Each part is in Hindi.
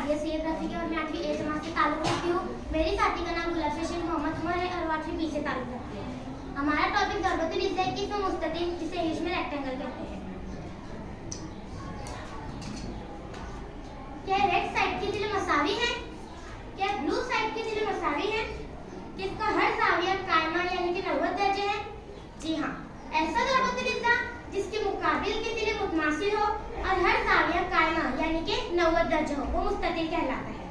सादिया सैयद रफीकी और मैं 8वीं ए जमात से ताल्लुक़ रखती हूँ। मेरी साथी का नाम गुलाबशेन मोहम्मद उमर है और 8वीं बी से ताल्लुक़ रखती है। हमारा टॉपिक ज़रूरतुल इज़्ज़ा है कि इसमें मुस्ततिल, जिसे इंग्लिश में रेक्टेंगल कहते हैं। क्या रेड साइड की तिले मसावी है? क्या ब्लू साइड की तिले मसावी है? किसका हर ज़ाविया कायमा यानी कि 90 दर्जे है? जी हाँ, ऐसा ज़रूरतुल इज़्ज़ा जिसके मुकाबिल के तिले मुतमासिल हो और हर ज़ाविया कायमा यानी कि 90 दर्जे हो, वो मुस्ततिल कहलाता है।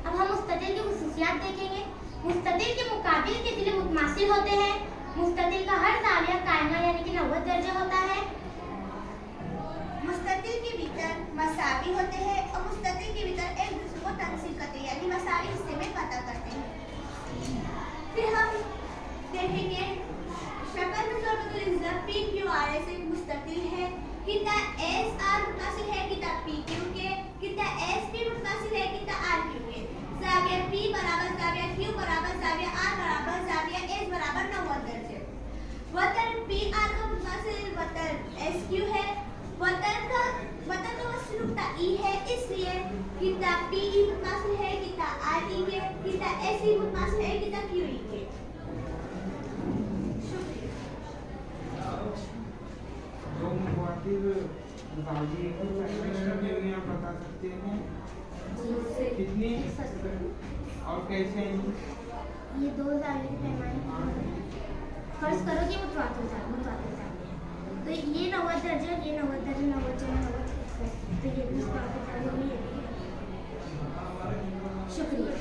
अब हम मुस्ततिल की खुसूसियात देखेंगे। मुस्ततिल के मुकाबिल के तिले मुतमासिल होते हैं। मुस्ततिल का हर ज़ाविया कायमा यानी कि 90 दर्जे होता है। मुस्ततिल के भीतर मसावी होते हैं और मुस्ततिल के भीतर एक दूसरे को तकसीम करते हैं यानी मसावी हिस्से में कता करते हैं। फिर हम देखेंगे शक्ल में ज़रूरतुल इज़्ज़ा PQRS एक मुस्ततिल है। कितना SR मुतमासिल है कितना PQ के, कितना SP मुतमासिल है कितना RQ के। ज़ाविया P बराबर ज़ाविया Q बराबर ज़ाविया R बराबर ज़ाविया S बराबर 90 दर्जे। वतन PR का मुतमासिल वतन SQ है। वतन का वस्तु नुक्ता E है, इसलिए कितना PE मुतमासिल है कितना RE के, कितना SE मुतमासिल है कितना QE के। दो मुख्तलिफ ज़ाविये की पैमाने आप बता सकते हैं कितनी और कैसे? ये दो ज़ाविये के पैमाने फर्ज करो कि मुतवातिर ज़ाविये है। तो ये 90 दर्जे और ये 90 दर्जे 90 जमा 90 तो ये भी मुतवातिर ज़ाविये में ये भी है। शुक्रिया।